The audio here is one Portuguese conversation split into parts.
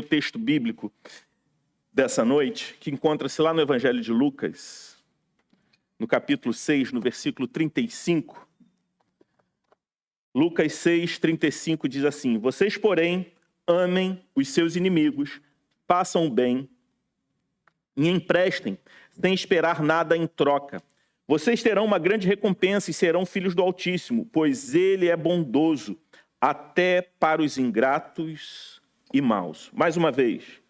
o texto bíblico dessa noite, que encontra-se lá no Evangelho de Lucas, no capítulo 6, no versículo 35. Lucas 6, 35 diz assim: Vocês, porém, amem os seus inimigos, façam o bem e emprestem, sem esperar nada em troca. Vocês terão uma grande recompensa e serão filhos do Altíssimo, pois Ele é bondoso até para os ingratos e maus. Mais uma vez.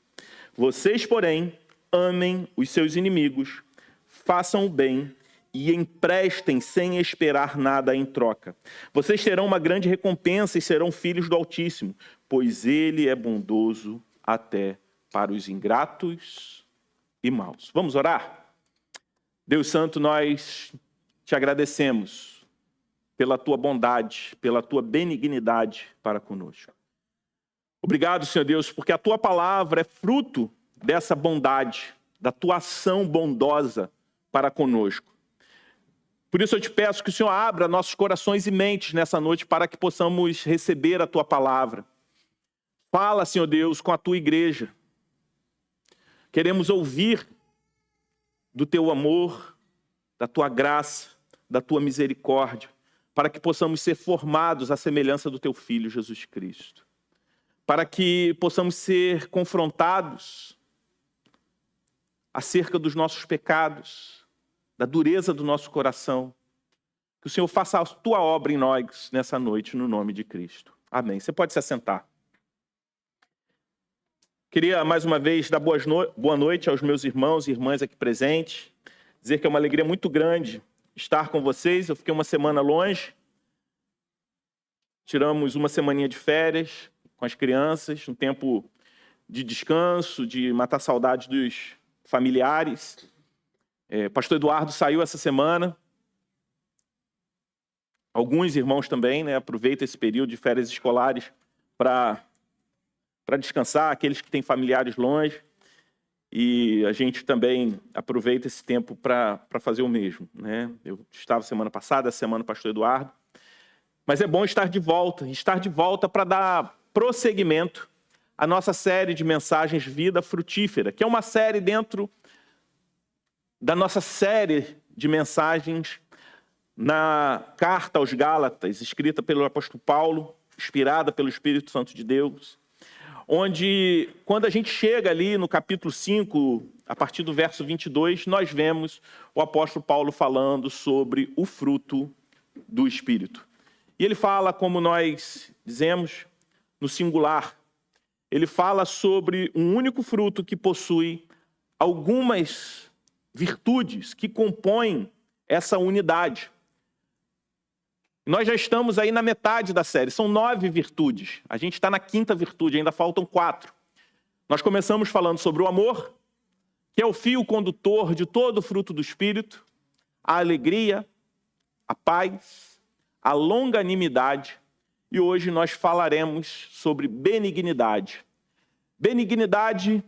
Vocês, porém, amem os seus inimigos, façam o bem e emprestem sem esperar nada em troca. Vocês terão uma grande recompensa e serão filhos do Altíssimo, pois Ele é bondoso até para os ingratos e maus. Vamos orar? Deus Santo, nós te agradecemos pela tua bondade, pela tua benignidade para conosco. Obrigado, Senhor Deus, porque a tua palavra é fruto dessa bondade, da tua ação bondosa para conosco. Por isso eu te peço que o Senhor abra nossos corações e mentes nessa noite para que possamos receber a tua palavra. Fala, Senhor Deus, com a tua igreja. Queremos ouvir do teu amor, da tua graça, da tua misericórdia, para que possamos ser formados à semelhança do teu Filho, Jesus Cristo. Para que possamos ser confrontados acerca dos nossos pecados, da dureza do nosso coração. Que o Senhor faça a tua obra em nós nessa noite, no nome de Cristo. Amém. Você pode se assentar. Queria mais uma vez dar boa noite aos meus irmãos e irmãs aqui presentes. Dizer que é uma alegria muito grande estar com vocês. Eu fiquei uma semana longe. Tiramos uma semaninha de férias com as crianças, um tempo de descanso, de matar saudade dos familiares. Pastor Eduardo saiu essa semana. Alguns irmãos também, né, aproveitam esse período de férias escolares para descansar, aqueles que têm familiares longe. E a gente também aproveita esse tempo para fazer o mesmo, né? Eu estava semana passada, essa semana o pastor Eduardo. Mas é bom estar de volta para dar prosseguimento à nossa série de mensagens Vida Frutífera, que é uma série dentro da nossa série de mensagens na Carta aos Gálatas, escrita pelo apóstolo Paulo, inspirada pelo Espírito Santo de Deus, onde, quando a gente chega ali no capítulo 5, a partir do verso 22, nós vemos o apóstolo Paulo falando sobre o fruto do Espírito. E ele fala, como nós dizemos, no singular. Ele fala sobre um único fruto que possui algumas virtudes que compõem essa unidade. Nós já estamos aí na metade da série, são 9 virtudes. A gente está na 5ª virtude, ainda faltam 4. Nós começamos falando sobre o amor, que é o fio condutor de todo o fruto do Espírito, a alegria, a paz, a longanimidade, e hoje nós falaremos sobre benignidade. Benignidade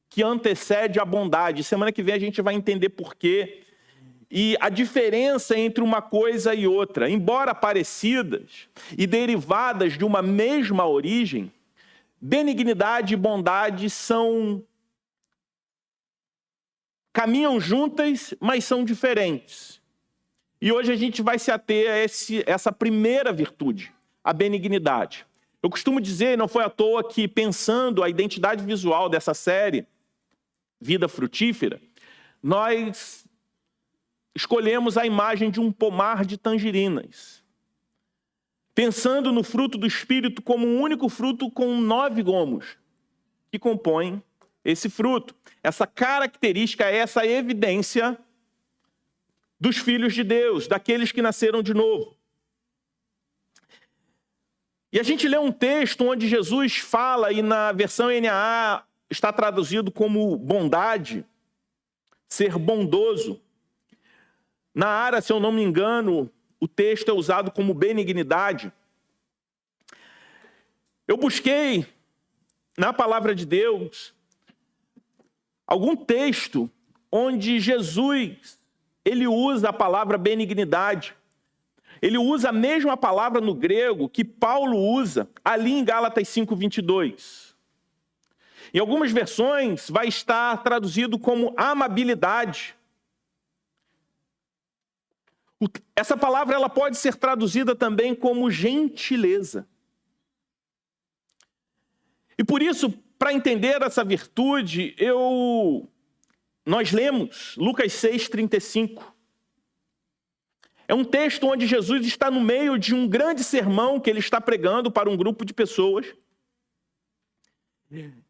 que antecede a bondade. Semana que vem a gente vai entender por quê. E a diferença entre uma coisa e outra, embora parecidas e derivadas de uma mesma origem, benignidade e bondade caminham juntas, mas são diferentes. E hoje a gente vai se ater a essa primeira virtude, a benignidade. Eu costumo dizer, não foi à toa que, pensando a identidade visual dessa série, Vida Frutífera, nós escolhemos a imagem de um pomar de tangerinas, pensando no fruto do Espírito como um único fruto com 9 gomos, que compõem esse fruto. Essa característica, essa evidência dos filhos de Deus, daqueles que nasceram de novo. E a gente lê um texto onde Jesus fala, e na versão NAA está traduzido como bondade, ser bondoso. Na Ara, se eu não me engano, o texto é usado como benignidade. Eu busquei na palavra de Deus algum texto onde Jesus ele usa a palavra benignidade. Ele usa a mesma palavra no grego que Paulo usa ali em Gálatas 5:22. Em algumas versões vai estar traduzido como amabilidade. Essa palavra ela pode ser traduzida também como gentileza. E por isso, para entender essa virtude, nós lemos Lucas 6:35. É um texto onde Jesus está no meio de um grande sermão que ele está pregando para um grupo de pessoas.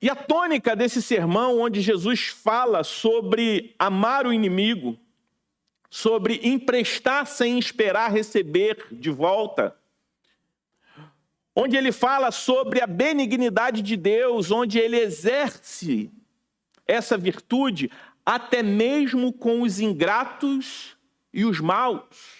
E a tônica desse sermão, onde Jesus fala sobre amar o inimigo, sobre emprestar sem esperar receber de volta, onde ele fala sobre a benignidade de Deus, onde ele exerce essa virtude até mesmo com os ingratos e os maus.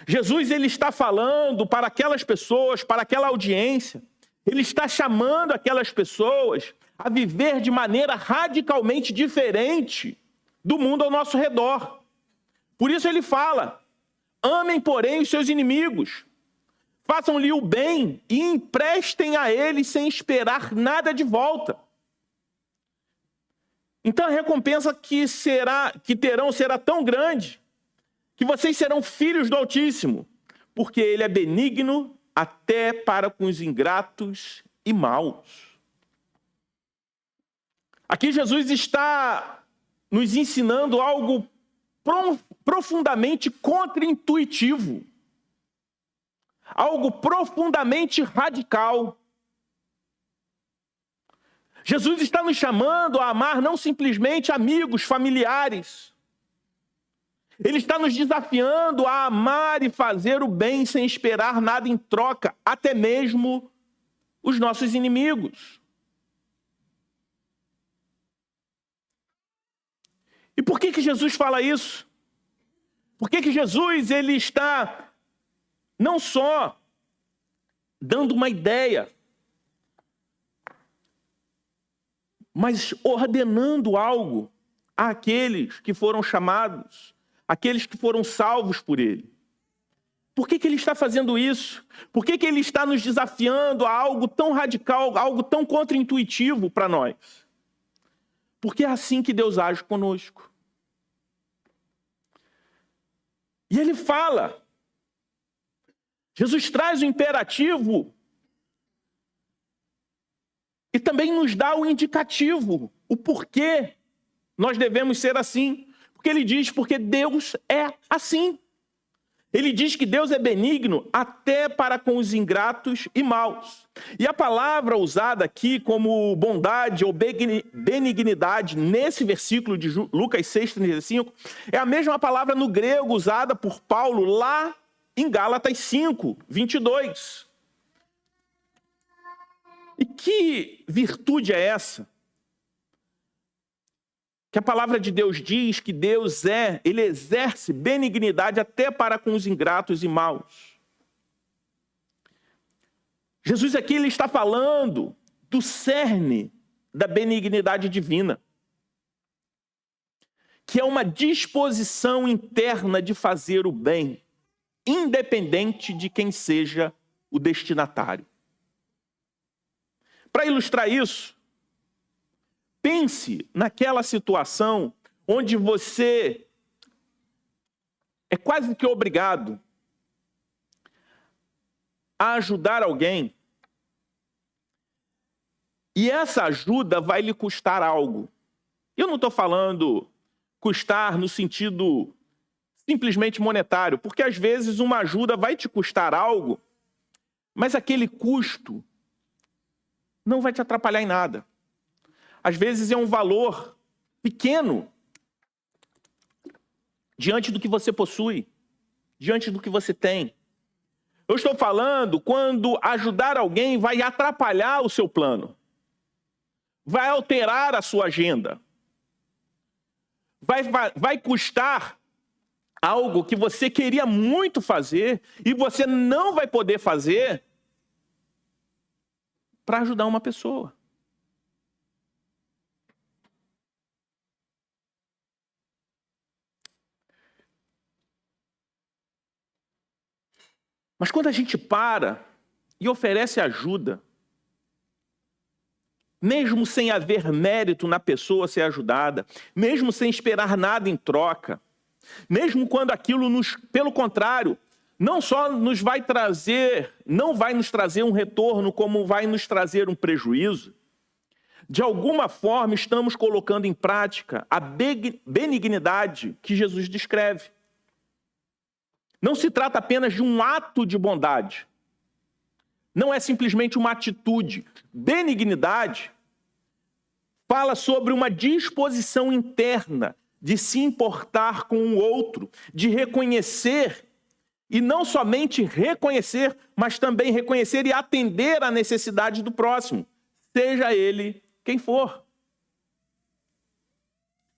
Jesus ele está falando para aquelas pessoas, para aquela audiência, ele está chamando aquelas pessoas a viver de maneira radicalmente diferente do mundo ao nosso redor. Por isso ele fala: amem, porém, os seus inimigos, façam-lhe o bem e emprestem a eles sem esperar nada de volta. Então a recompensa que terão será tão grande que vocês serão filhos do Altíssimo, porque ele é benigno até para com os ingratos e maus. Aqui Jesus está nos ensinando algo profundamente contraintuitivo, algo profundamente radical. Jesus está nos chamando a amar não simplesmente amigos, familiares. Ele está nos desafiando a amar e fazer o bem sem esperar nada em troca, até mesmo os nossos inimigos. E por que Jesus fala isso? Por que Jesus ele está não só dando uma ideia, mas ordenando algo àqueles que foram chamados, aqueles que foram salvos por ele? Por que ele está fazendo isso? Por que ele está nos desafiando a algo tão radical, algo tão contraintuitivo para nós? Porque é assim que Deus age conosco. E ele fala, Jesus traz o imperativo e também nos dá o indicativo, o porquê nós devemos ser assim. Porque ele diz, porque Deus é assim. Ele diz que Deus é benigno até para com os ingratos e maus. E a palavra usada aqui como bondade ou benignidade, nesse versículo de Lucas 6:35, é a mesma palavra no grego usada por Paulo lá em Gálatas 5:22. E que virtude é essa? Que a palavra de Deus diz que Deus ele exerce benignidade até para com os ingratos e maus. Jesus aqui ele está falando do cerne da benignidade divina, que é uma disposição interna de fazer o bem, independente de quem seja o destinatário. Para ilustrar isso, pense naquela situação onde você é quase que obrigado a ajudar alguém e essa ajuda vai lhe custar algo. Eu não estou falando custar no sentido simplesmente monetário, porque às vezes uma ajuda vai te custar algo, mas aquele custo não vai te atrapalhar em nada. Às vezes é um valor pequeno diante do que você possui, diante do que você tem. Eu estou falando quando ajudar alguém vai atrapalhar o seu plano, vai alterar a sua agenda, vai custar algo que você queria muito fazer e você não vai poder fazer para ajudar uma pessoa. Mas quando a gente para e oferece ajuda, mesmo sem haver mérito na pessoa ser ajudada, mesmo sem esperar nada em troca, mesmo quando aquilo pelo contrário, não só não vai nos trazer um retorno, como vai nos trazer um prejuízo, de alguma forma estamos colocando em prática a benignidade que Jesus descreve. Não se trata apenas de um ato de bondade. Não é simplesmente uma atitude. Benignidade fala sobre uma disposição interna de se importar com o outro, de reconhecer, e não somente reconhecer, mas também reconhecer e atender à necessidade do próximo, seja ele quem for.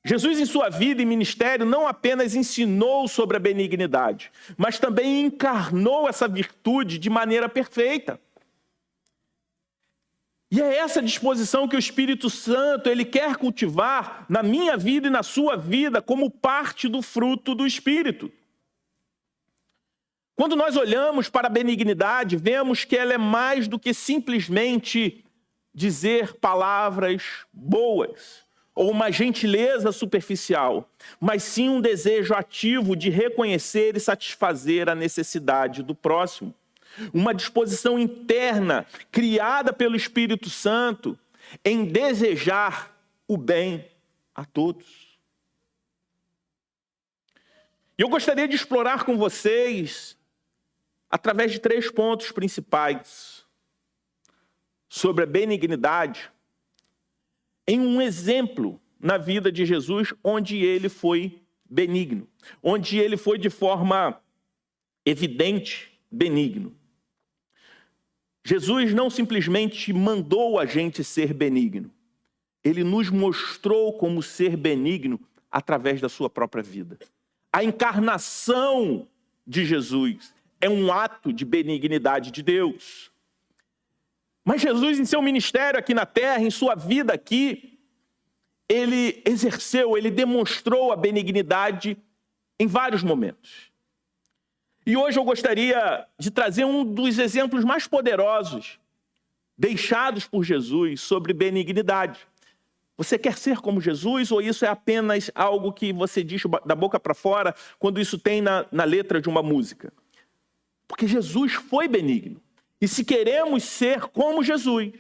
Jesus, em sua vida e ministério, não apenas ensinou sobre a benignidade, mas também encarnou essa virtude de maneira perfeita. E é essa disposição que o Espírito Santo ele quer cultivar na minha vida e na sua vida como parte do fruto do Espírito. Quando nós olhamos para a benignidade, vemos que ela é mais do que simplesmente dizer palavras boas ou uma gentileza superficial, mas sim um desejo ativo de reconhecer e satisfazer a necessidade do próximo. Uma disposição interna criada pelo Espírito Santo em desejar o bem a todos. E eu gostaria de explorar com vocês, através de 3 pontos principais, sobre a benignidade, em um exemplo na vida de Jesus onde ele foi benigno, onde ele foi de forma evidente benigno. Jesus não simplesmente mandou a gente ser benigno, ele nos mostrou como ser benigno através da sua própria vida. A encarnação de Jesus é um ato de benignidade de Deus. Mas Jesus, em seu ministério aqui na terra, em sua vida aqui, ele exerceu, ele demonstrou a benignidade em vários momentos. E hoje eu gostaria de trazer um dos exemplos mais poderosos deixados por Jesus sobre benignidade. Você quer ser como Jesus ou isso é apenas algo que você diz da boca para fora quando isso tem na letra de uma música? Porque Jesus foi benigno. E se queremos ser como Jesus,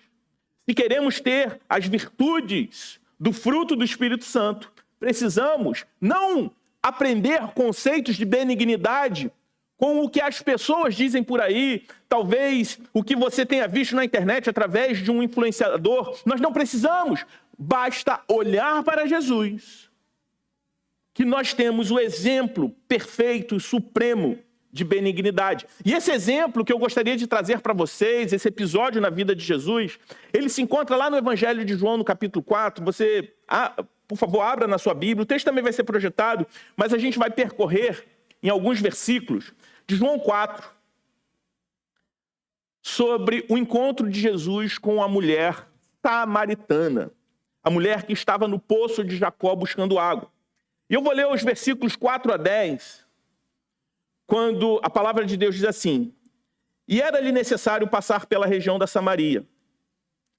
se queremos ter as virtudes do fruto do Espírito Santo, precisamos não aprender conceitos de benignidade com o que as pessoas dizem por aí, talvez o que você tenha visto na internet através de um influenciador. Nós não precisamos, basta olhar para Jesus, que nós temos o exemplo perfeito e supremo de benignidade. E esse exemplo que eu gostaria de trazer para vocês, esse episódio na vida de Jesus, ele se encontra lá no Evangelho de João, no capítulo 4. Você, por favor, abra na sua Bíblia. O texto também vai ser projetado, mas a gente vai percorrer em alguns versículos de João 4, sobre o encontro de Jesus com a mulher samaritana, a mulher que estava no poço de Jacó buscando água. E eu vou ler os versículos 4 a 10, quando a palavra de Deus diz assim: e era-lhe necessário passar pela região da Samaria.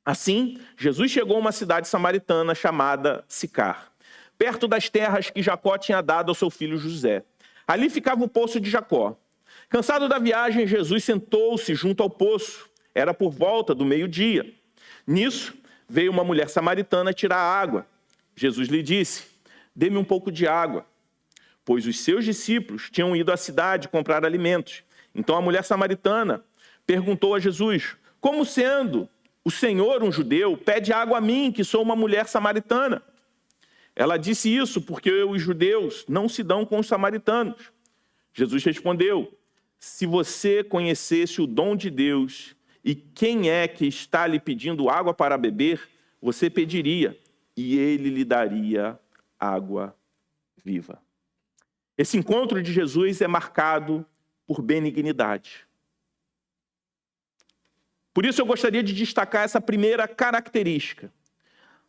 Assim, Jesus chegou a uma cidade samaritana chamada Sicar, perto das terras que Jacó tinha dado ao seu filho José. Ali ficava o poço de Jacó. Cansado da viagem, Jesus sentou-se junto ao poço. Era por volta do meio-dia. Nisso, veio uma mulher samaritana tirar água. Jesus lhe disse: dê-me um pouco de água, pois os seus discípulos tinham ido à cidade comprar alimentos. Então a mulher samaritana perguntou a Jesus: como sendo o Senhor um judeu, pede água a mim, que sou uma mulher samaritana? Ela disse isso porque os judeus não se dão com os samaritanos. Jesus respondeu: se você conhecesse o dom de Deus e quem é que está lhe pedindo água para beber, você pediria e ele lhe daria água viva. Esse encontro de Jesus é marcado por benignidade. Por isso eu gostaria de destacar essa primeira característica.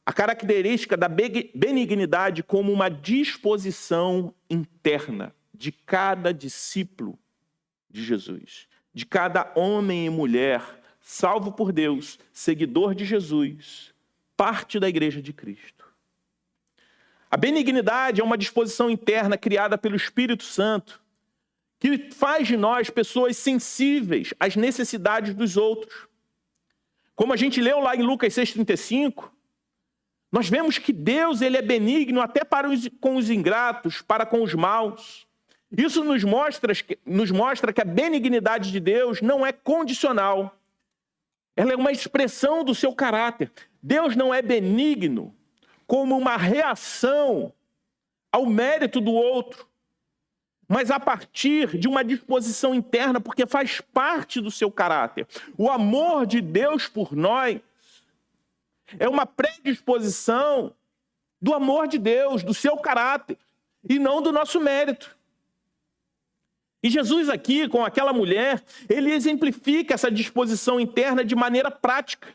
A característica da benignidade como uma disposição interna de cada discípulo de Jesus, de cada homem e mulher salvo por Deus, seguidor de Jesus, parte da igreja de Cristo. A benignidade é uma disposição interna criada pelo Espírito Santo, que faz de nós pessoas sensíveis às necessidades dos outros. Como a gente leu lá em Lucas 6,35, nós vemos que Deus ele é benigno até com os ingratos, para com os maus. Isso nos mostra que a benignidade de Deus não é condicional. Ela é uma expressão do seu caráter. Deus não é benigno como uma reação ao mérito do outro, mas a partir de uma disposição interna, porque faz parte do seu caráter. O amor de Deus por nós é uma predisposição do amor de Deus, do seu caráter, e não do nosso mérito. E Jesus aqui, com aquela mulher, ele exemplifica essa disposição interna de maneira prática.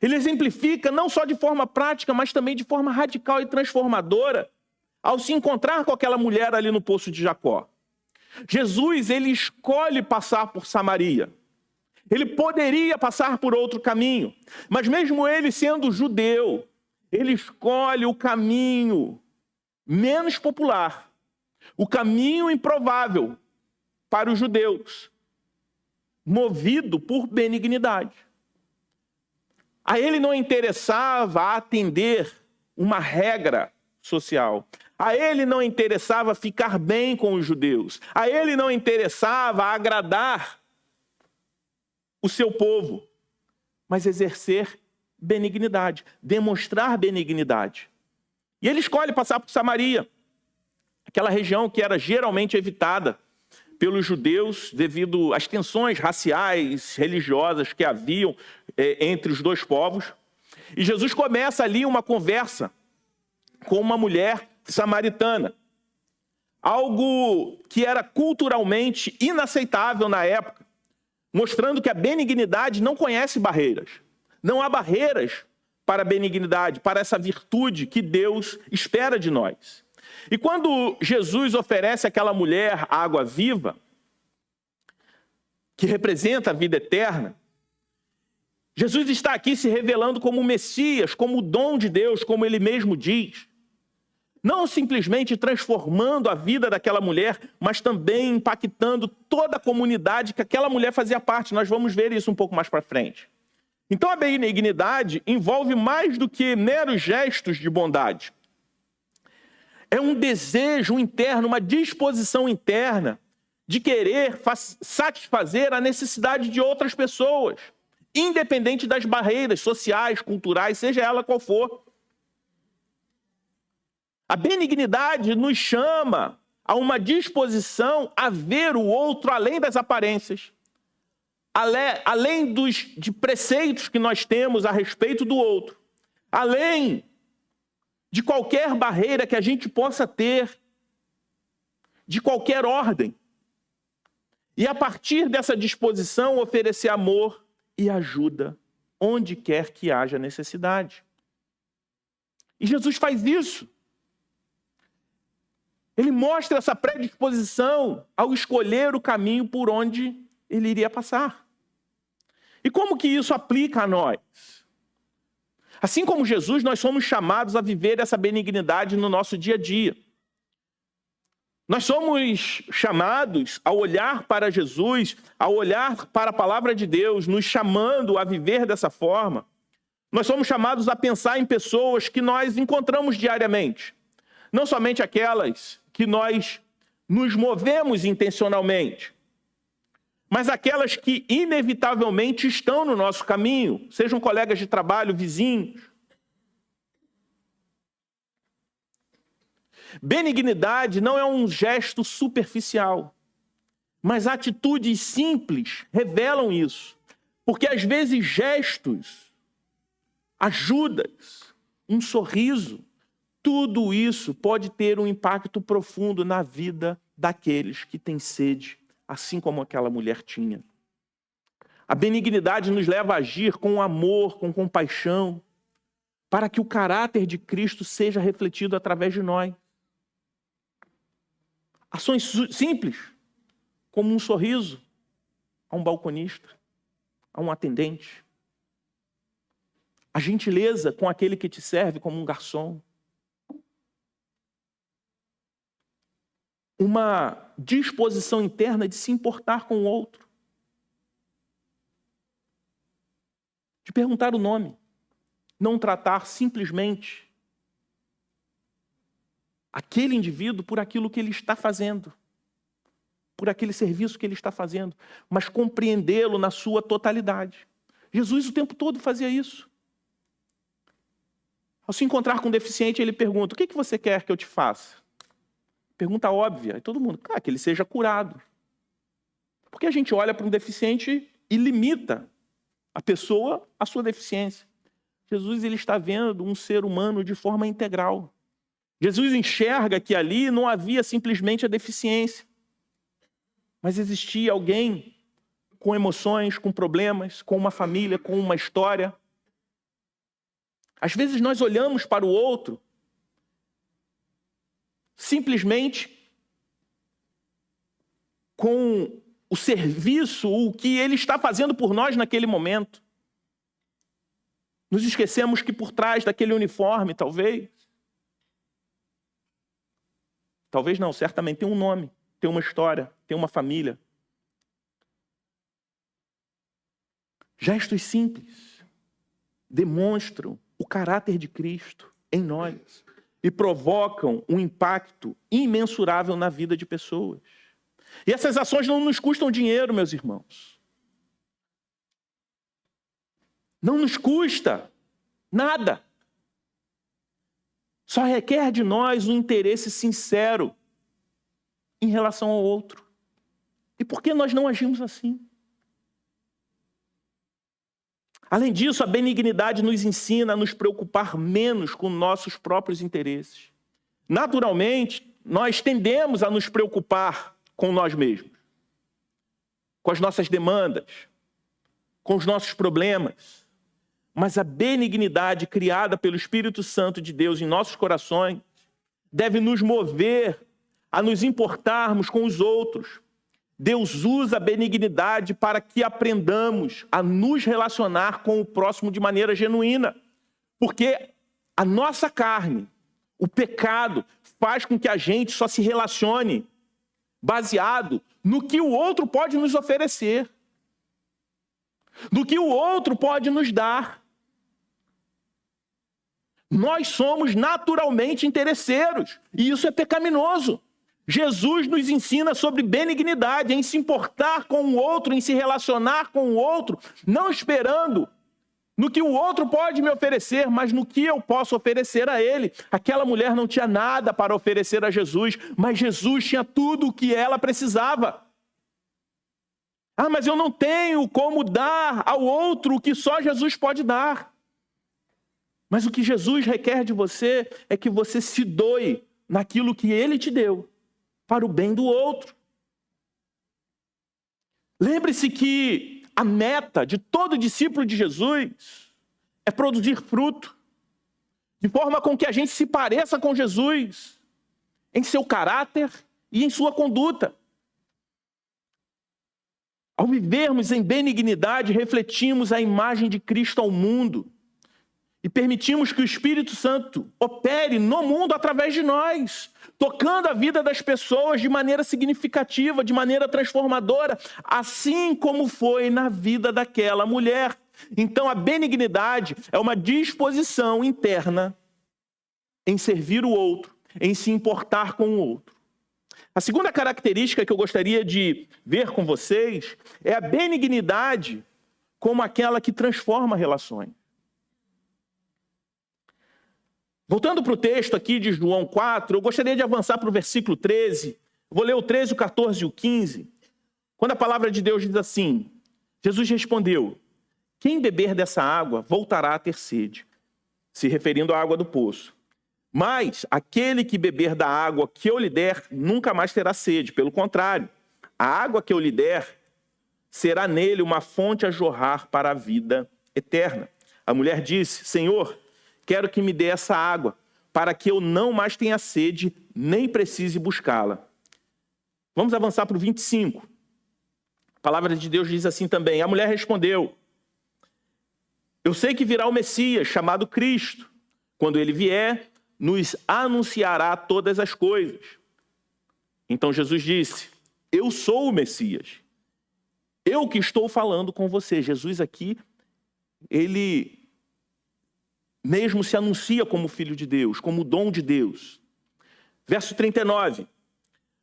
Ele exemplifica não só de forma prática, mas também de forma radical e transformadora, ao se encontrar com aquela mulher ali no poço de Jacó. Jesus, ele escolhe passar por Samaria. Ele poderia passar por outro caminho, mas mesmo ele sendo judeu, ele escolhe o caminho menos popular, o caminho improvável para os judeus, movido por benignidade. A ele não interessava atender uma regra social. A ele não interessava ficar bem com os judeus. A ele não interessava agradar o seu povo, mas exercer benignidade, demonstrar benignidade. E ele escolhe passar por Samaria, aquela região que era geralmente evitada pelos judeus devido às tensões raciais, religiosas que haviam entre os dois povos. E Jesus começa ali uma conversa com uma mulher samaritana. Algo que era culturalmente inaceitável na época, mostrando que a benignidade não conhece barreiras. Não há barreiras para a benignidade, para essa virtude que Deus espera de nós. E quando Jesus oferece àquela mulher a água viva, que representa a vida eterna, Jesus está aqui se revelando como o Messias, como o dom de Deus, como ele mesmo diz. Não simplesmente transformando a vida daquela mulher, mas também impactando toda a comunidade que aquela mulher fazia parte. Nós vamos ver isso um pouco mais para frente. Então a benignidade envolve mais do que meros gestos de bondade. É um desejo interno, uma disposição interna de querer satisfazer a necessidade de outras pessoas, independente das barreiras sociais, culturais, seja ela qual for. A benignidade nos chama a uma disposição a ver o outro além das aparências, além de preceitos que nós temos a respeito do outro, além de qualquer barreira que a gente possa ter, de qualquer ordem. E a partir dessa disposição oferecer amor e ajuda onde quer que haja necessidade. E Jesus faz isso. Ele mostra essa predisposição ao escolher o caminho por onde ele iria passar. E como que isso aplica a nós? Assim como Jesus, nós somos chamados a viver essa benignidade no nosso dia a dia. Nós somos chamados a olhar para Jesus, a olhar para a palavra de Deus, nos chamando a viver dessa forma. Nós somos chamados a pensar em pessoas que nós encontramos diariamente. Não somente aquelas que nós nos movemos intencionalmente, mas aquelas que inevitavelmente estão no nosso caminho, sejam colegas de trabalho, vizinhos. Benignidade não é um gesto superficial, mas atitudes simples revelam isso. Porque às vezes gestos, ajudas, um sorriso, tudo isso pode ter um impacto profundo na vida daqueles que têm sede, assim como aquela mulher tinha. A benignidade nos leva a agir com amor, com compaixão, para que o caráter de Cristo seja refletido através de nós. Ações simples, como um sorriso a um balconista, a um atendente. A gentileza com aquele que te serve como um garçom. Uma disposição interna de se importar com o outro. De perguntar o nome. Não tratar simplesmente aquele indivíduo por aquilo que ele está fazendo. Por aquele serviço que ele está fazendo. Mas compreendê-lo na sua totalidade. Jesus o tempo todo fazia isso. Ao se encontrar com um deficiente, ele pergunta: o que você quer que eu te faça? Pergunta óbvia. E todo mundo: que ele seja curado. Porque a gente olha para um deficiente e limita a pessoa à sua deficiência. Jesus, ele está vendo um ser humano de forma integral. Jesus enxerga que ali não havia simplesmente a deficiência, mas existia alguém com emoções, com problemas, com uma família, com uma história. Às vezes nós olhamos para o outro simplesmente com o serviço, o que ele está fazendo por nós naquele momento. Nos esquecemos que por trás daquele uniforme, talvez não, certamente tem um nome, tem uma história, tem uma família. Gestos simples demonstram o caráter de Cristo em nós e provocam um impacto imensurável na vida de pessoas. E essas ações não nos custam dinheiro, meus irmãos. Não nos custa nada. Só requer de nós um interesse sincero em relação ao outro. E por que nós não agimos assim? Além disso, a benignidade nos ensina a nos preocupar menos com nossos próprios interesses. Naturalmente, nós tendemos a nos preocupar com nós mesmos, com as nossas demandas, com os nossos problemas. Mas a benignidade criada pelo Espírito Santo de Deus em nossos corações deve nos mover a nos importarmos com os outros. Deus usa a benignidade para que aprendamos a nos relacionar com o próximo de maneira genuína. Porque a nossa carne, o pecado, faz com que a gente só se relacione baseado no que o outro pode nos oferecer, no que o outro pode nos dar. Nós somos naturalmente interesseiros, e isso é pecaminoso. Jesus nos ensina sobre benignidade, em se importar com o outro, em se relacionar com o outro, não esperando no que o outro pode me oferecer, mas no que eu posso oferecer a ele. Aquela mulher não tinha nada para oferecer a Jesus, mas Jesus tinha tudo o que ela precisava. Mas eu não tenho como dar ao outro o que só Jesus pode dar. Mas o que Jesus requer de você é que você se doe naquilo que ele te deu, para o bem do outro. Lembre-se que a meta de todo discípulo de Jesus é produzir fruto, de forma com que a gente se pareça com Jesus, em seu caráter e em sua conduta. Ao vivermos em benignidade, refletimos a imagem de Cristo ao mundo e permitimos que o Espírito Santo opere no mundo através de nós, tocando a vida das pessoas de maneira significativa, de maneira transformadora, assim como foi na vida daquela mulher. Então, a benignidade é uma disposição interna em servir o outro, em se importar com o outro. A segunda característica que eu gostaria de ver com vocês é a benignidade como aquela que transforma relações. Voltando para o texto aqui de João 4, eu gostaria de avançar para o versículo 13. Vou ler o 13, o 14 e o 15. Quando a palavra de Deus diz assim: Jesus respondeu: quem beber dessa água voltará a ter sede, se referindo à água do poço. Mas aquele que beber da água que eu lhe der, nunca mais terá sede. Pelo contrário, a água que eu lhe der será nele uma fonte a jorrar para a vida eterna. A mulher disse: Senhor, quero que me dê essa água, para que eu não mais tenha sede, nem precise buscá-la. Vamos avançar para o 25. A palavra de Deus diz assim também: a mulher respondeu: Eu sei que virá o Messias, chamado Cristo. Quando ele vier, nos anunciará todas as coisas. Então Jesus disse: eu sou o Messias. Eu que estou falando com você. Jesus aqui, ele mesmo se anuncia como filho de Deus, como dom de Deus. Verso 39.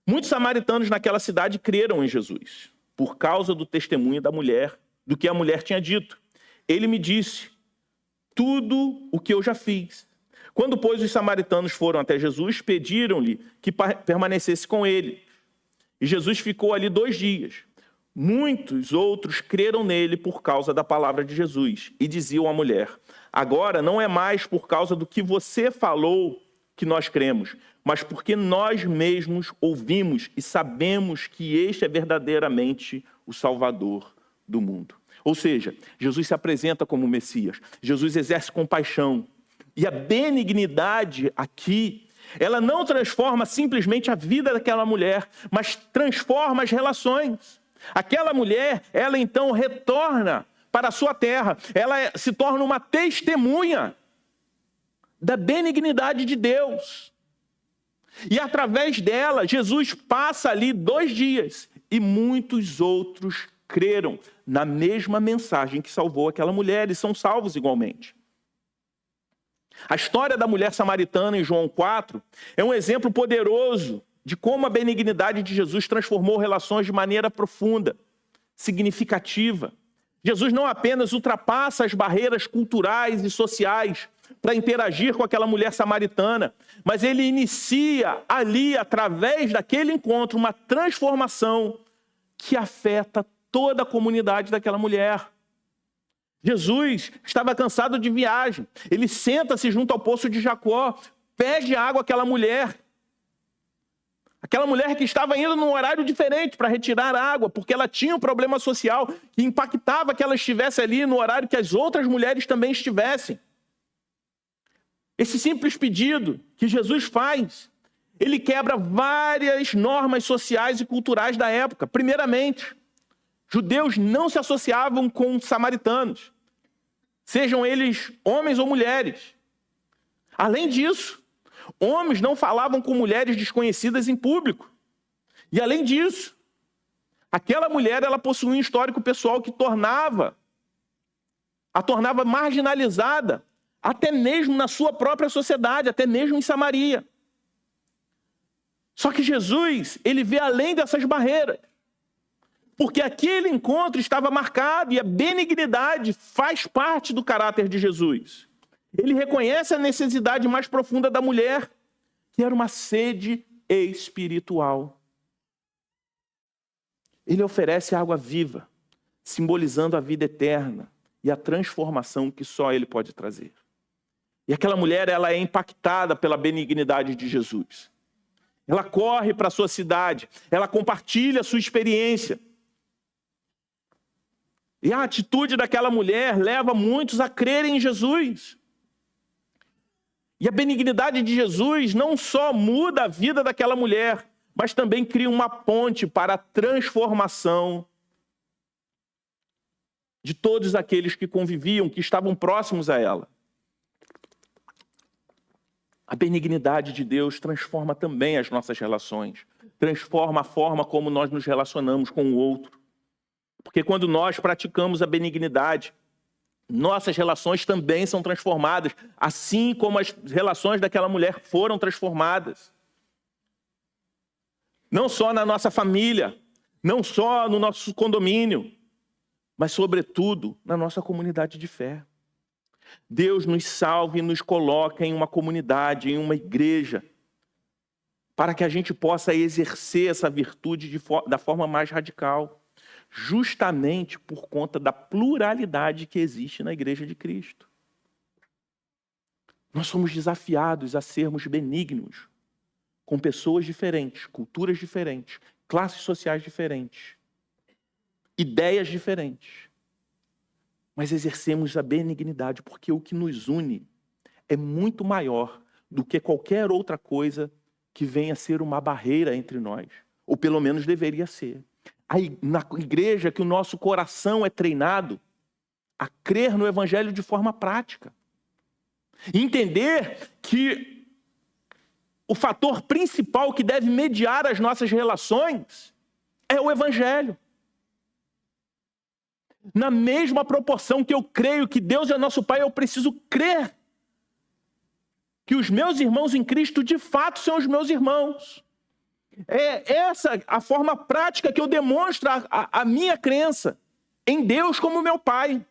Muitos samaritanos naquela cidade creram em Jesus, por causa do testemunho da mulher, do que a mulher tinha dito. Ele me disse tudo o que eu já fiz. Quando, pois, os samaritanos foram até Jesus, pediram-lhe que permanecesse com ele. E Jesus ficou ali 2 dias. Muitos outros creram nele por causa da palavra de Jesus. E diziam à mulher: agora não é mais por causa do que você falou que nós cremos, mas porque nós mesmos ouvimos e sabemos que este é verdadeiramente o Salvador do mundo. Ou seja, Jesus se apresenta como Messias. Jesus exerce compaixão. E a benignidade aqui, ela não transforma simplesmente a vida daquela mulher, mas transforma as relações. Aquela mulher, ela então retorna para a sua terra. Ela se torna uma testemunha da benignidade de Deus. E através dela, Jesus passa ali 2 dias e muitos outros creram na mesma mensagem que salvou aquela mulher e são salvos igualmente. A história da mulher samaritana em João 4 é um exemplo poderoso de como a benignidade de Jesus transformou relações de maneira profunda, significativa. Jesus não apenas ultrapassa as barreiras culturais e sociais para interagir com aquela mulher samaritana, mas ele inicia ali, através daquele encontro, uma transformação que afeta toda a comunidade daquela mulher. Jesus estava cansado de viagem. Ele senta-se junto ao poço de Jacó, pede água àquela mulher. Aquela mulher que estava indo num horário diferente para retirar água, porque ela tinha um problema social que impactava que ela estivesse ali no horário que as outras mulheres também estivessem. Esse simples pedido que Jesus faz, ele quebra várias normas sociais e culturais da época. Primeiramente, judeus não se associavam com samaritanos, sejam eles homens ou mulheres. Além disso, homens não falavam com mulheres desconhecidas em público. E além disso, aquela mulher, ela possuía um histórico pessoal que a tornava marginalizada, até mesmo na sua própria sociedade, até mesmo em Samaria. Só que Jesus, ele vê além dessas barreiras. Porque aquele encontro estava marcado e a benignidade faz parte do caráter de Jesus. Ele reconhece a necessidade mais profunda da mulher, que era uma sede espiritual. Ele oferece água viva, simbolizando a vida eterna e a transformação que só ele pode trazer. E aquela mulher, ela é impactada pela benignidade de Jesus. Ela corre para a sua cidade, ela compartilha a sua experiência. E a atitude daquela mulher leva muitos a crerem em Jesus. E a benignidade de Jesus não só muda a vida daquela mulher, mas também cria uma ponte para a transformação de todos aqueles que conviviam, que estavam próximos a ela. A benignidade de Deus transforma também as nossas relações, transforma a forma como nós nos relacionamos com o outro. Porque quando nós praticamos a benignidade, nossas relações também são transformadas, assim como as relações daquela mulher foram transformadas. Não só na nossa família, não só no nosso condomínio, mas sobretudo na nossa comunidade de fé. Deus nos salva e nos coloca em uma comunidade, em uma igreja, para que a gente possa exercer essa virtude da forma mais radical, justamente por conta da pluralidade que existe na Igreja de Cristo. Nós somos desafiados a sermos benignos com pessoas diferentes, culturas diferentes, classes sociais diferentes, ideias diferentes. Mas exercemos a benignidade, porque o que nos une é muito maior do que qualquer outra coisa que venha a ser uma barreira entre nós. Ou pelo menos deveria ser. Na igreja que o nosso coração é treinado, a crer no Evangelho de forma prática. Entender que o fator principal que deve mediar as nossas relações é o Evangelho. Na mesma proporção que eu creio que Deus é nosso Pai, eu preciso crer que os meus irmãos em Cristo de fato são os meus irmãos. É essa a forma prática que eu demonstro a minha crença em Deus como meu Pai.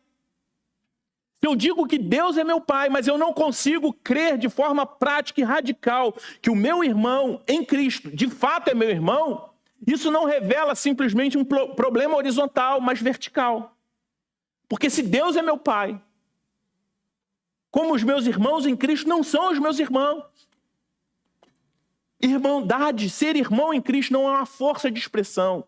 Se eu digo que Deus é meu Pai, mas eu não consigo crer de forma prática e radical que o meu irmão em Cristo de fato é meu irmão, isso não revela simplesmente um problema horizontal, mas vertical. Porque se Deus é meu Pai, como os meus irmãos em Cristo não são os meus irmãos. Irmandade, ser irmão em Cristo não é uma força de expressão.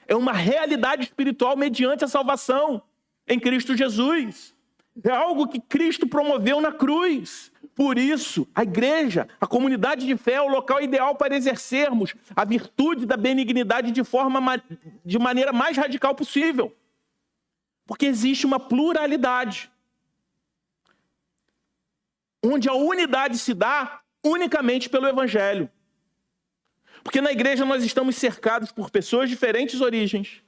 É uma realidade espiritual mediante a salvação em Cristo Jesus. É algo que Cristo promoveu na cruz. Por isso, a igreja, a comunidade de fé é o local ideal para exercermos a virtude da benignidade de maneira mais radical possível. Porque existe uma pluralidade, onde a unidade se dá unicamente pelo Evangelho. Porque na igreja nós estamos cercados por pessoas de diferentes origens,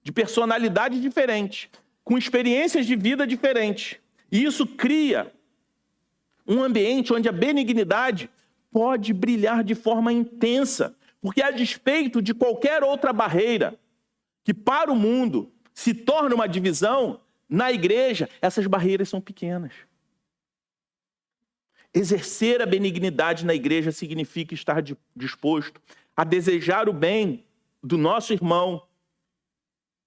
de personalidades diferentes, com experiências de vida diferentes. E isso cria um ambiente onde a benignidade pode brilhar de forma intensa, porque a despeito de qualquer outra barreira que para o mundo se torna uma divisão, na igreja essas barreiras são pequenas. Exercer a benignidade na igreja significa estar disposto a desejar o bem do nosso irmão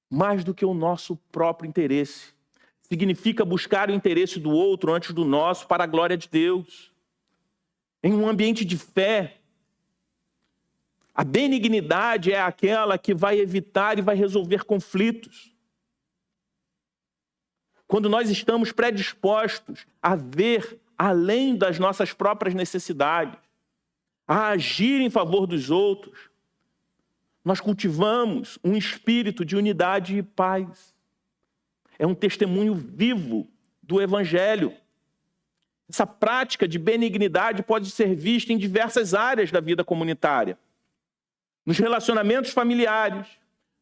mais do que o nosso próprio interesse. Significa buscar o interesse do outro antes do nosso para a glória de Deus. Em um ambiente de fé, a benignidade é aquela que vai evitar e vai resolver conflitos. Quando nós estamos predispostos a ver além das nossas próprias necessidades, a agir em favor dos outros, nós cultivamos um espírito de unidade e paz. É um testemunho vivo do Evangelho. Essa prática de benignidade pode ser vista em diversas áreas da vida comunitária. Nos relacionamentos familiares,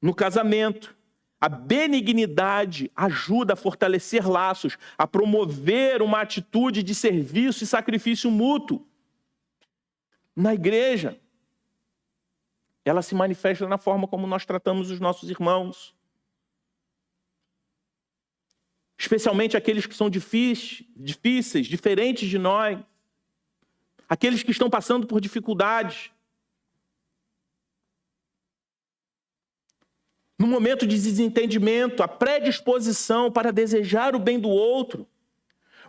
no casamento. A benignidade ajuda a fortalecer laços, a promover uma atitude de serviço e sacrifício mútuo. Na igreja, ela se manifesta na forma como nós tratamos os nossos irmãos. Especialmente aqueles que são difíceis, diferentes de nós. Aqueles que estão passando por dificuldades. No momento de desentendimento, a predisposição para desejar o bem do outro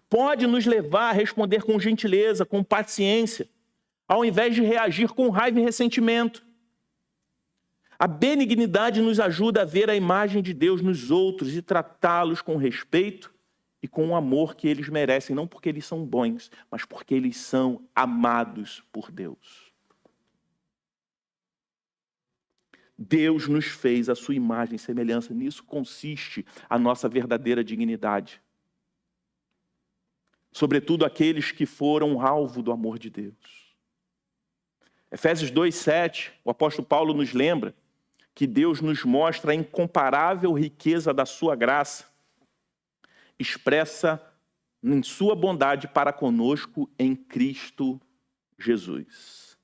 pode nos levar a responder com gentileza, com paciência, ao invés de reagir com raiva e ressentimento. A benignidade nos ajuda a ver a imagem de Deus nos outros e tratá-los com respeito e com o amor que eles merecem, não porque eles são bons, mas porque eles são amados por Deus. Deus nos fez a sua imagem e semelhança. Nisso consiste a nossa verdadeira dignidade. Sobretudo aqueles que foram alvo do amor de Deus. Efésios 2:7, o apóstolo Paulo nos lembra que Deus nos mostra a incomparável riqueza da sua graça, expressa em sua bondade para conosco em Cristo Jesus.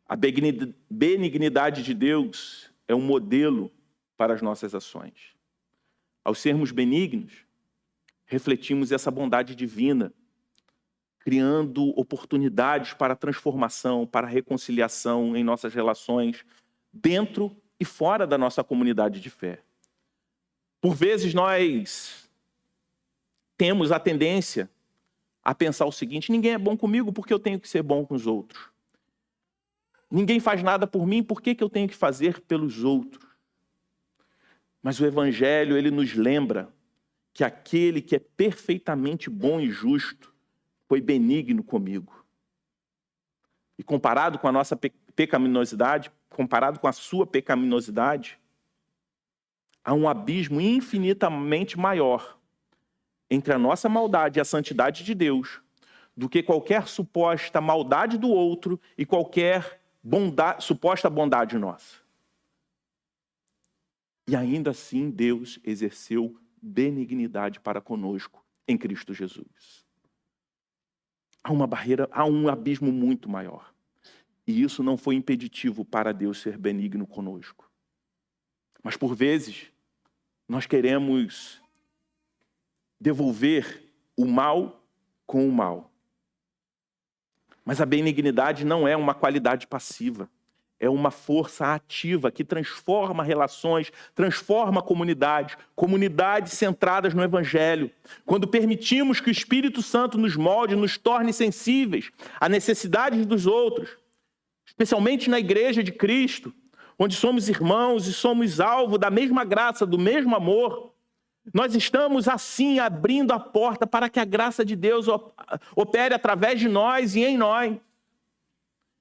A benignidade de Deus é um modelo para as nossas ações. Ao sermos benignos, refletimos essa bondade divina, criando oportunidades para transformação, para reconciliação em nossas relações, dentro e fora da nossa comunidade de fé. Por vezes nós temos a tendência a pensar o seguinte: ninguém é bom comigo, porque eu tenho que ser bom com os outros? Ninguém faz nada por mim, por que eu tenho que fazer pelos outros? Mas o Evangelho, ele nos lembra que aquele que é perfeitamente bom e justo foi benigno comigo. E comparado com a nossa pecaminosidade, comparado com a sua pecaminosidade, há um abismo infinitamente maior entre a nossa maldade e a santidade de Deus do que qualquer suposta maldade do outro e qualquer suposta bondade nossa. E ainda assim Deus exerceu benignidade para conosco em Cristo Jesus. Há uma barreira, há um abismo muito maior. E isso não foi impeditivo para Deus ser benigno conosco. Mas por vezes, nós queremos devolver o mal com o mal. Mas a benignidade não é uma qualidade passiva. É uma força ativa que transforma relações, transforma comunidades, comunidades centradas no Evangelho. Quando permitimos que o Espírito Santo nos molde, nos torne sensíveis à necessidade dos outros, especialmente na Igreja de Cristo, onde somos irmãos e somos alvo da mesma graça, do mesmo amor, nós estamos assim abrindo a porta para que a graça de Deus opere através de nós e em nós,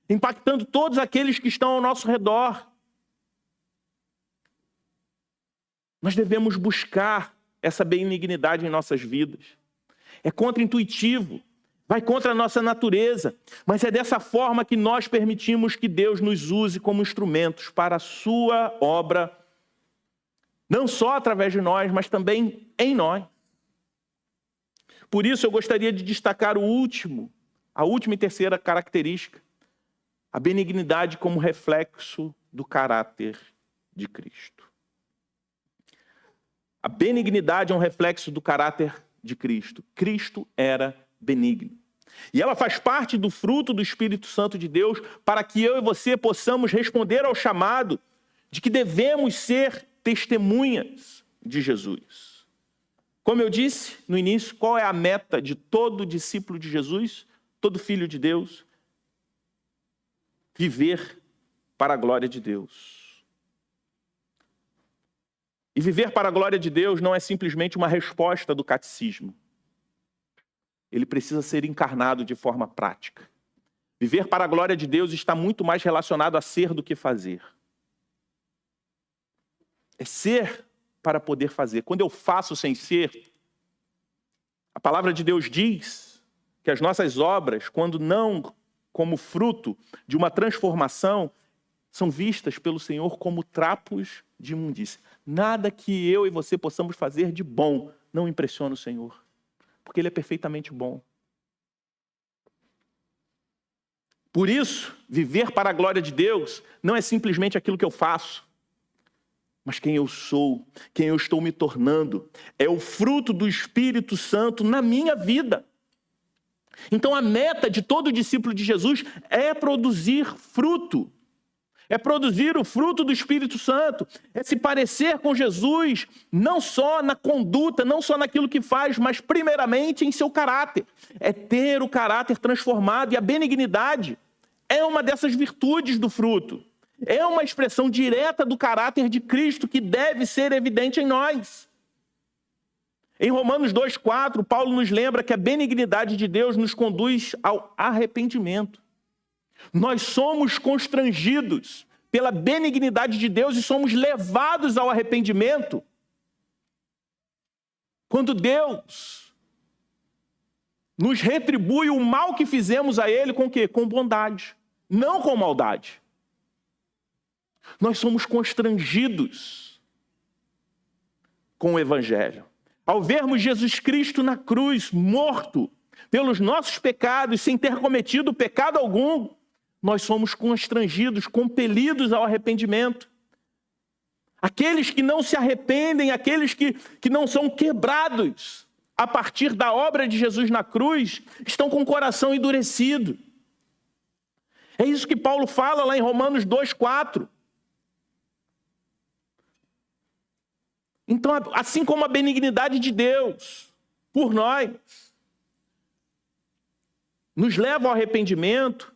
impactando todos aqueles que estão ao nosso redor. Nós devemos buscar essa benignidade em nossas vidas. É contraintuitivo, vai contra a nossa natureza, mas é dessa forma que nós permitimos que Deus nos use como instrumentos para a sua obra, não só através de nós, mas também em nós. Por isso eu gostaria de destacar a última e terceira característica, a benignidade como reflexo do caráter de Cristo. A benignidade é um reflexo do caráter de Cristo. Cristo era benigno. E ela faz parte do fruto do Espírito Santo de Deus para que eu e você possamos responder ao chamado de que devemos ser testemunhas de Jesus. Como eu disse no início, qual é a meta de todo discípulo de Jesus, todo filho de Deus? Viver para a glória de Deus. E viver para a glória de Deus não é simplesmente uma resposta do catecismo. Ele precisa ser encarnado de forma prática. Viver para a glória de Deus está muito mais relacionado a ser do que fazer. É ser para poder fazer. Quando eu faço sem ser, a palavra de Deus diz que as nossas obras, quando não como fruto de uma transformação, são vistas pelo Senhor como trapos de imundícia. Nada que eu e você possamos fazer de bom não impressiona o Senhor, porque Ele é perfeitamente bom. Por isso, viver para a glória de Deus não é simplesmente aquilo que eu faço, mas quem eu sou, quem eu estou me tornando, é o fruto do Espírito Santo na minha vida. Então a meta de todo discípulo de Jesus é produzir fruto. É produzir o fruto do Espírito Santo. É se parecer com Jesus, não só na conduta, não só naquilo que faz, mas primeiramente em seu caráter. É ter o caráter transformado, e a benignidade é uma dessas virtudes do fruto. É uma expressão direta do caráter de Cristo que deve ser evidente em nós. Em Romanos 2,4, Paulo nos lembra que a benignidade de Deus nos conduz ao arrependimento. Nós somos constrangidos pela benignidade de Deus e somos levados ao arrependimento quando Deus nos retribui o mal que fizemos a Ele com o quê? Com bondade, não com maldade. Nós somos constrangidos com o Evangelho. Ao vermos Jesus Cristo na cruz, morto pelos nossos pecados, sem ter cometido pecado algum, nós somos constrangidos, compelidos ao arrependimento. Aqueles que não se arrependem, aqueles que não são quebrados a partir da obra de Jesus na cruz, estão com o coração endurecido. É isso que Paulo fala lá em Romanos 2,4. Então, assim como a benignidade de Deus por nós nos leva ao arrependimento,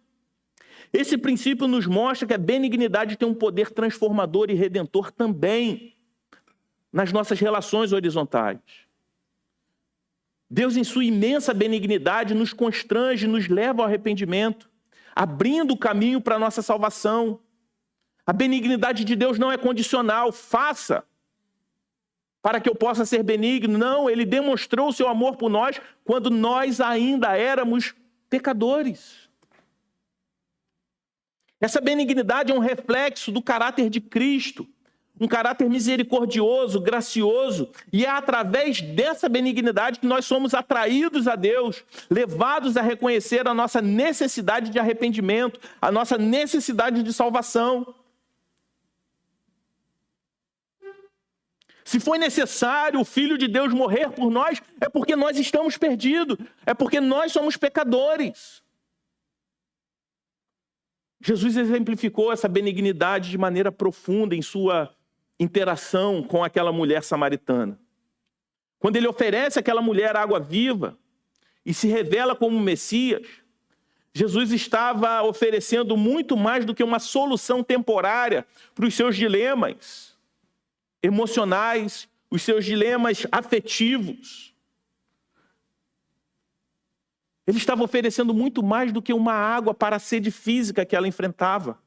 esse princípio nos mostra que a benignidade tem um poder transformador e redentor também nas nossas relações horizontais. Deus, em sua imensa benignidade, nos constrange, nos leva ao arrependimento, abrindo o caminho para a nossa salvação. A benignidade de Deus não é condicional, faça. para que eu possa ser benigno. Não, ele demonstrou o seu amor por nós quando nós ainda éramos pecadores. Essa benignidade é um reflexo do caráter de Cristo, um caráter misericordioso, gracioso, e é através dessa benignidade que nós somos atraídos a Deus, levados a reconhecer a nossa necessidade de arrependimento, a nossa necessidade de salvação. Se foi necessário o Filho de Deus morrer por nós, é porque nós estamos perdidos, é porque nós somos pecadores. Jesus exemplificou essa benignidade de maneira profunda em sua interação com aquela mulher samaritana. Quando ele oferece àquela mulher água viva e se revela como Messias, Jesus estava oferecendo muito mais do que uma solução temporária para os seus dilemas emocionais, os seus dilemas afetivos. Ele estava oferecendo muito mais do que uma água para a sede física que ela enfrentava.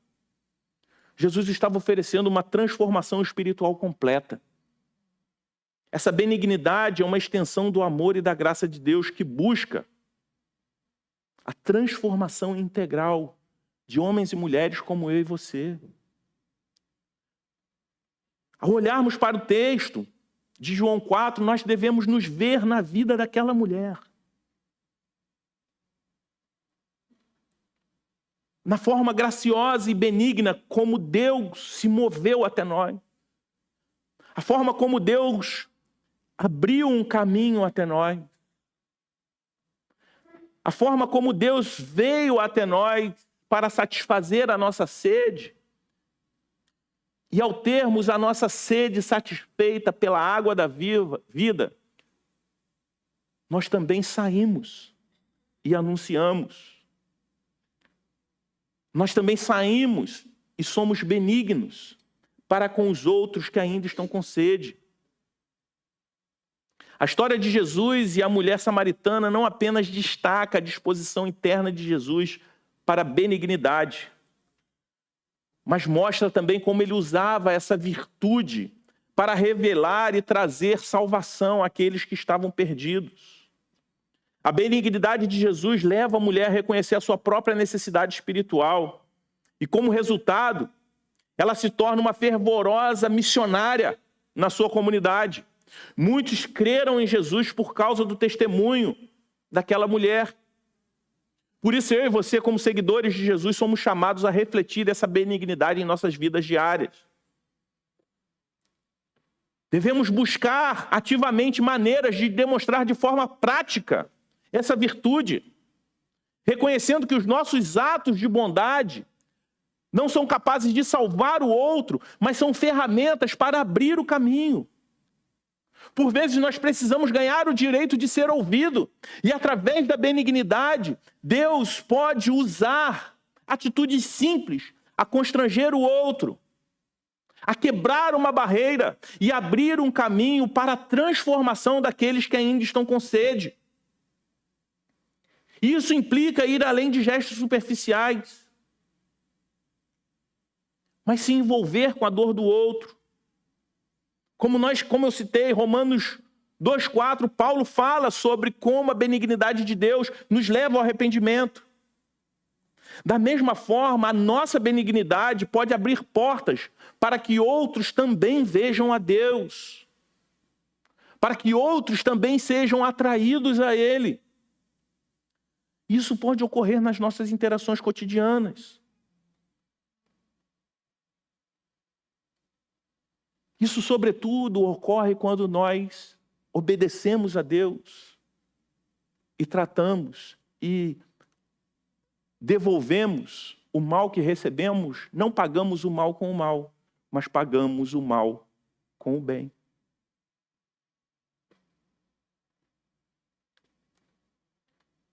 Jesus estava oferecendo uma transformação espiritual completa. Essa benignidade é uma extensão do amor e da graça de Deus que busca a transformação integral de homens e mulheres como eu e você. Ao olharmos para o texto de João 4, nós devemos nos ver na vida daquela mulher. Na forma graciosa e benigna como Deus se moveu até nós. A forma como Deus abriu um caminho até nós. A forma como Deus veio até nós para satisfazer a nossa sede. E ao termos a nossa sede satisfeita pela água da vida, nós também saímos e anunciamos. Nós também saímos e somos benignos para com os outros que ainda estão com sede. A história de Jesus e a mulher samaritana não apenas destaca a disposição interna de Jesus para a benignidade, mas mostra também como ele usava essa virtude para revelar e trazer salvação àqueles que estavam perdidos. A benignidade de Jesus leva a mulher a reconhecer a sua própria necessidade espiritual. E como resultado, ela se torna uma fervorosa missionária na sua comunidade. Muitos creram em Jesus por causa do testemunho daquela mulher. Por isso eu e você, como seguidores de Jesus, somos chamados a refletir essa benignidade em nossas vidas diárias. Devemos buscar ativamente maneiras de demonstrar de forma prática essa virtude, reconhecendo que os nossos atos de bondade não são capazes de salvar o outro, mas são ferramentas para abrir o caminho. Por vezes nós precisamos ganhar o direito de ser ouvido, e através da benignidade, Deus pode usar atitudes simples a constranger o outro, a quebrar uma barreira e abrir um caminho para a transformação daqueles que ainda estão com sede. Isso implica ir além de gestos superficiais, mas se envolver com a dor do outro. Como eu citei, Romanos 2,4, Paulo fala sobre como a benignidade de Deus nos leva ao arrependimento. Da mesma forma, a nossa benignidade pode abrir portas para que outros também vejam a Deus, para que outros também sejam atraídos a Ele. Isso pode ocorrer nas nossas interações cotidianas. Isso, sobretudo, ocorre quando nós obedecemos a Deus e tratamos e devolvemos o mal que recebemos. Não pagamos o mal com o mal, mas pagamos o mal com o bem.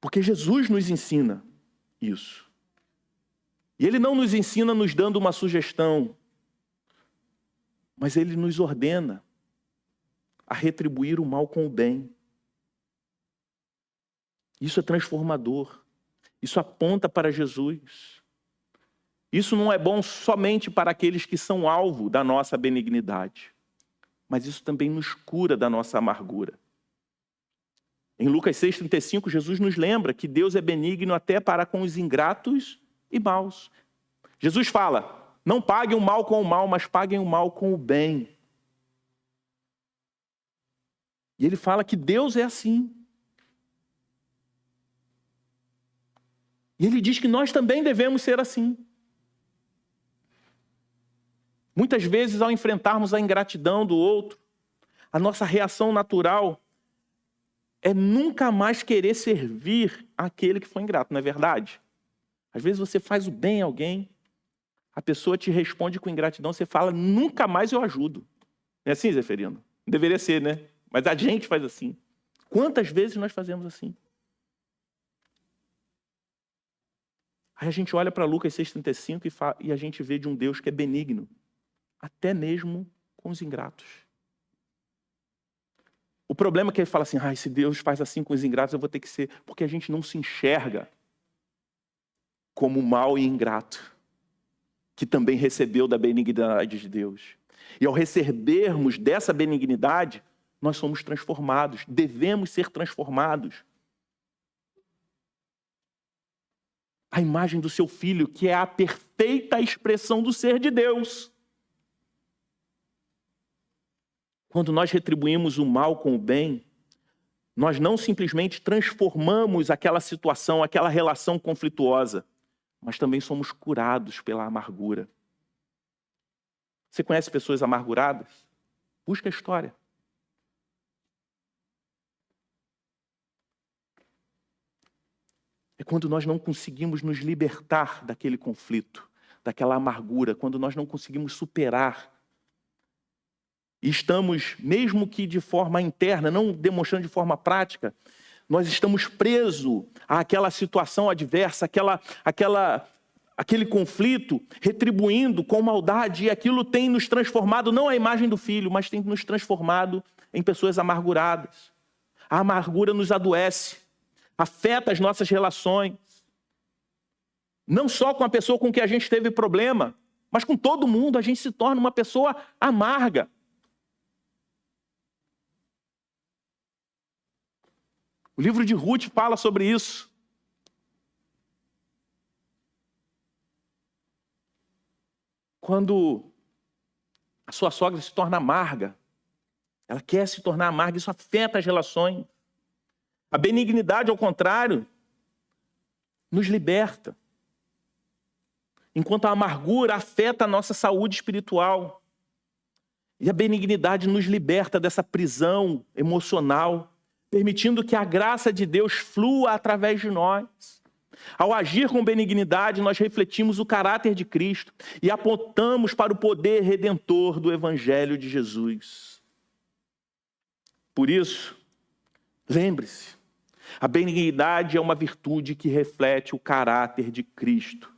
Porque Jesus nos ensina isso. E Ele não nos ensina nos dando uma sugestão, mas Ele nos ordena a retribuir o mal com o bem. Isso é transformador. Isso aponta para Jesus. Isso não é bom somente para aqueles que são alvo da nossa benignidade, mas isso também nos cura da nossa amargura. Em Lucas 6,35, Jesus nos lembra que Deus é benigno até para com os ingratos e maus. Jesus fala, não paguem o mal com o mal, mas paguem o mal com o bem. E ele fala que Deus é assim. E ele diz que nós também devemos ser assim. Muitas vezes, ao enfrentarmos a ingratidão do outro, a nossa reação natural é nunca mais querer servir aquele que foi ingrato, não é verdade? Às vezes você faz o bem a alguém, a pessoa te responde com ingratidão, você fala, nunca mais eu ajudo. Não é assim, Zeferino? Deveria ser, né? Mas a gente faz assim. Quantas vezes nós fazemos assim? Aí a gente olha para Lucas 6,35 e a gente vê de um Deus que é benigno, até mesmo com os ingratos. O problema é que ele fala assim, se Deus faz assim com os ingratos, eu vou ter que ser... Porque a gente não se enxerga como mau e ingrato, que também recebeu da benignidade de Deus. E ao recebermos dessa benignidade, nós somos transformados, devemos ser transformados. A imagem do seu filho, que é a perfeita expressão do ser de Deus. Quando nós retribuímos o mal com o bem, nós não simplesmente transformamos aquela situação, aquela relação conflituosa, mas também somos curados pela amargura. Você conhece pessoas amarguradas? Busca a história. É quando nós não conseguimos nos libertar daquele conflito, daquela amargura, quando nós não conseguimos superar. E estamos, mesmo que de forma interna, não demonstrando de forma prática, nós estamos presos àquela situação adversa, aquele conflito, retribuindo com maldade, e aquilo tem nos transformado, não a imagem do filho, mas tem nos transformado em pessoas amarguradas. A amargura nos adoece, afeta as nossas relações, não só com a pessoa com que a gente teve problema, mas com todo mundo, a gente se torna uma pessoa amarga. O livro de Ruth fala sobre isso. Quando a sua sogra se torna amarga, ela quer se tornar amarga, isso afeta as relações. A benignidade, ao contrário, nos liberta. Enquanto a amargura afeta a nossa saúde espiritual. E a benignidade nos liberta dessa prisão emocional, permitindo que a graça de Deus flua através de nós. Ao agir com benignidade, nós refletimos o caráter de Cristo e apontamos para o poder redentor do Evangelho de Jesus. Por isso, lembre-se, a benignidade é uma virtude que reflete o caráter de Cristo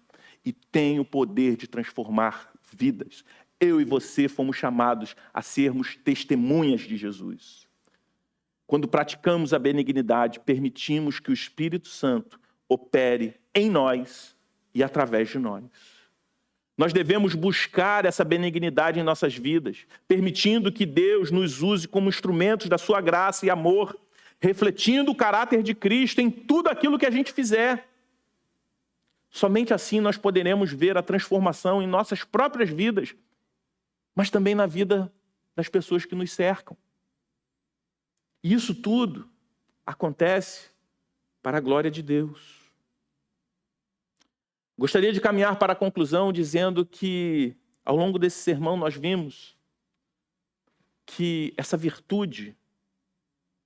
e tem o poder de transformar vidas. Eu e você fomos chamados a sermos testemunhas de Jesus. Quando praticamos a benignidade, permitimos que o Espírito Santo opere em nós e através de nós. Nós devemos buscar essa benignidade em nossas vidas, permitindo que Deus nos use como instrumentos da sua graça e amor, refletindo o caráter de Cristo em tudo aquilo que a gente fizer. Somente assim nós poderemos ver a transformação em nossas próprias vidas, mas também na vida das pessoas que nos cercam. E isso tudo acontece para a glória de Deus. Gostaria de caminhar para a conclusão dizendo que, ao longo desse sermão, nós vimos que essa virtude,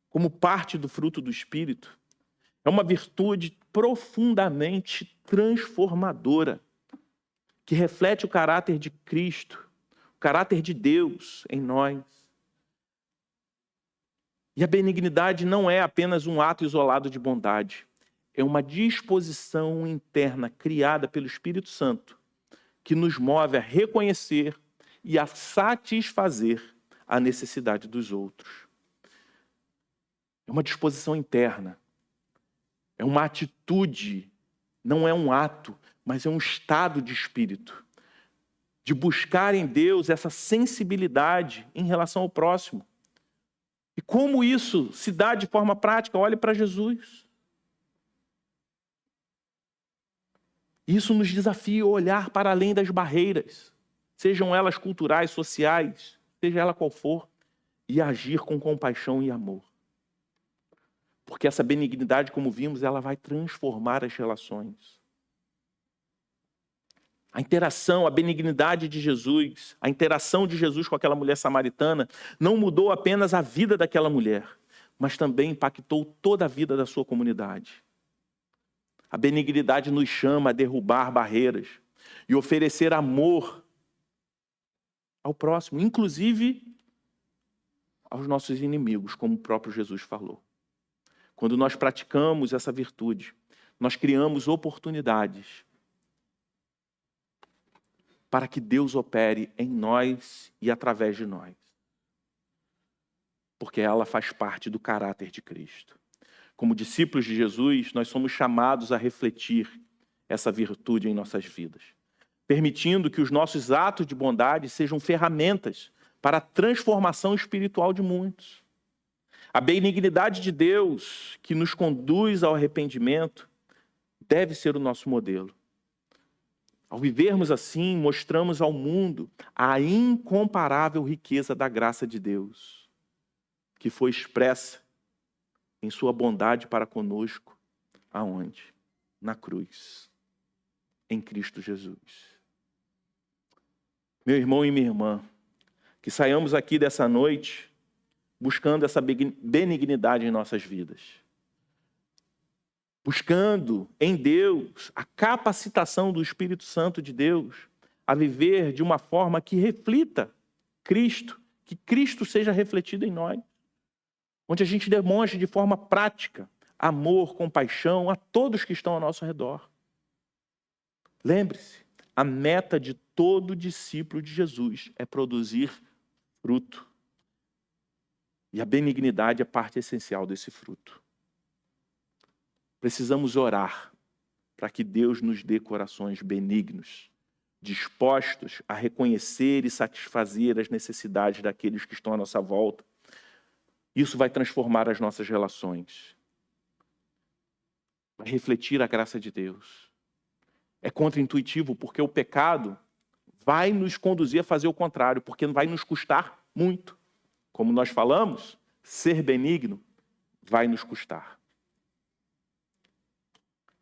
como parte do fruto do Espírito, é uma virtude profundamente transformadora, que reflete o caráter de Cristo, o caráter de Deus em nós. E a benignidade não é apenas um ato isolado de bondade. É uma disposição interna criada pelo Espírito Santo que nos move a reconhecer e a satisfazer a necessidade dos outros. É uma disposição interna. É uma atitude, não é um ato, mas é um estado de espírito. de buscar em Deus essa sensibilidade em relação ao próximo. E como isso se dá de forma prática? Olhe para Jesus. Isso nos desafia a olhar para além das barreiras, sejam elas culturais, sociais, seja ela qual for, e agir com compaixão e amor. Porque essa benignidade, como vimos, ela vai transformar as relações. A interação, a benignidade de Jesus, a interação de Jesus com aquela mulher samaritana não mudou apenas a vida daquela mulher, mas também impactou toda a vida da sua comunidade. A benignidade nos chama a derrubar barreiras e oferecer amor ao próximo, inclusive aos nossos inimigos, como o próprio Jesus falou. Quando nós praticamos essa virtude, nós criamos oportunidades para que Deus opere em nós e através de nós. Porque ela faz parte do caráter de Cristo. Como discípulos de Jesus, nós somos chamados a refletir essa virtude em nossas vidas, permitindo que os nossos atos de bondade sejam ferramentas para a transformação espiritual de muitos. A benignidade de Deus, que nos conduz ao arrependimento, deve ser o nosso modelo. Ao vivermos assim, mostramos ao mundo a incomparável riqueza da graça de Deus, que foi expressa em sua bondade para conosco, aonde? Na cruz, em Cristo Jesus. Meu irmão e minha irmã, que saiamos aqui dessa noite buscando essa benignidade em nossas vidas. Buscando em Deus a capacitação do Espírito Santo de Deus a viver de uma forma que reflita Cristo, que Cristo seja refletido em nós. Onde a gente demonstre de forma prática amor, compaixão a todos que estão ao nosso redor. Lembre-se, a meta de todo discípulo de Jesus é produzir fruto. E a benignidade é parte essencial desse fruto. Precisamos orar para que Deus nos dê corações benignos, dispostos a reconhecer e satisfazer as necessidades daqueles que estão à nossa volta. Isso vai transformar as nossas relações. Vai refletir a graça de Deus. É contraintuitivo porque o pecado vai nos conduzir a fazer o contrário, porque vai nos custar muito. Como nós falamos, ser benigno vai nos custar.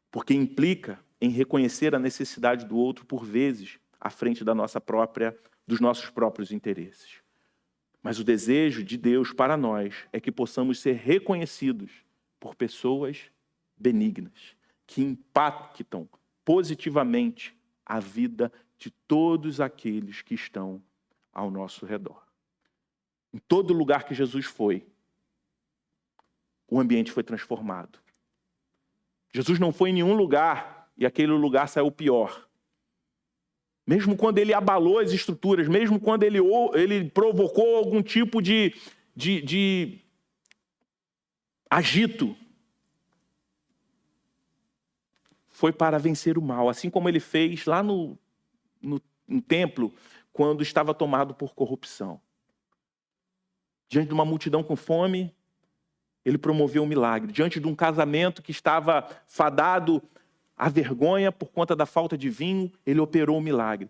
Porque implica em reconhecer a necessidade do outro, por vezes, à frente dos nossos próprios interesses. Mas o desejo de Deus para nós é que possamos ser reconhecidos por pessoas benignas, que impactam positivamente a vida de todos aqueles que estão ao nosso redor. Em todo lugar que Jesus foi, o ambiente foi transformado. Jesus não foi em nenhum lugar e aquele lugar saiu pior. Mesmo quando ele abalou as estruturas, mesmo quando ele provocou algum tipo de agito, foi para vencer o mal, assim como ele fez lá no templo, quando estava tomado por corrupção. Diante de uma multidão com fome, ele promoveu um milagre. Diante de um casamento que estava fadado à vergonha por conta da falta de vinho, ele operou um milagre.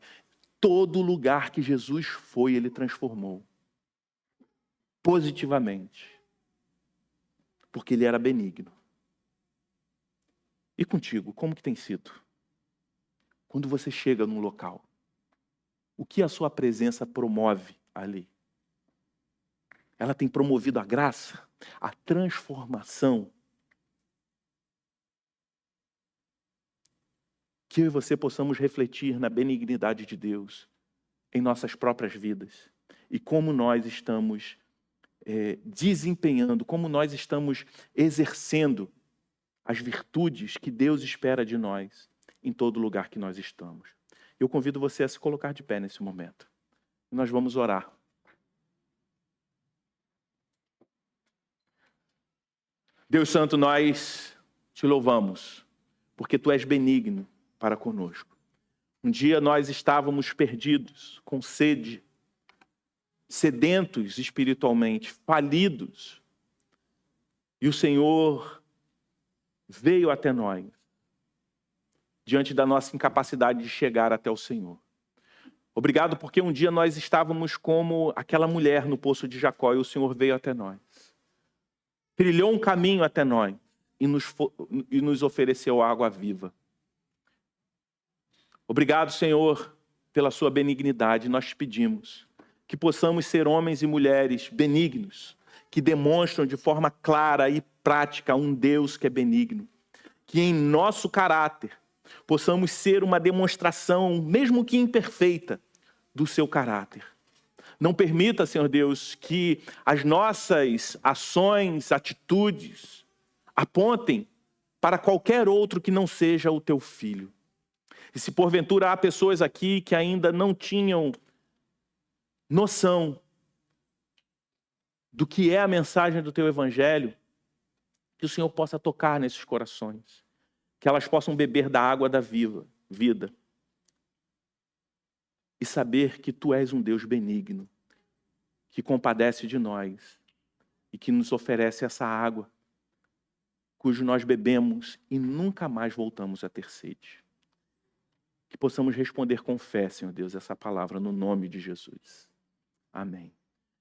Todo lugar que Jesus foi, ele transformou. Positivamente. Porque ele era benigno. E contigo, como que tem sido? Quando você chega num local, o que a sua presença promove ali? Ela tem promovido a graça, a transformação. Que eu e você possamos refletir na benignidade de Deus em nossas próprias vidas. E como nós estamos desempenhando, como nós estamos exercendo as virtudes que Deus espera de nós em todo lugar que nós estamos. Eu convido você a se colocar de pé nesse momento. Nós vamos orar. Deus Santo, nós te louvamos, porque Tu és benigno para conosco. Um dia nós estávamos perdidos, com sede, sedentos espiritualmente, falidos. E o Senhor veio até nós, diante da nossa incapacidade de chegar até o Senhor. Obrigado porque um dia nós estávamos como aquela mulher no poço de Jacó e o Senhor veio até nós. Trilhou um caminho até nós e nos ofereceu água viva. Obrigado, Senhor, pela sua benignidade. Nós te pedimos que possamos ser homens e mulheres benignos, que demonstram de forma clara e prática um Deus que é benigno. Que em nosso caráter possamos ser uma demonstração, mesmo que imperfeita, do seu caráter. Não permita, Senhor Deus, que as nossas ações, atitudes, apontem para qualquer outro que não seja o teu filho. E se porventura há pessoas aqui que ainda não tinham noção do que é a mensagem do teu evangelho, que o Senhor possa tocar nesses corações, que elas possam beber da água da vida e saber que tu és um Deus benigno, que compadece de nós e que nos oferece essa água, cujo nós bebemos e nunca mais voltamos a ter sede. Que possamos responder com fé, Senhor Deus, essa palavra no nome de Jesus. Amém.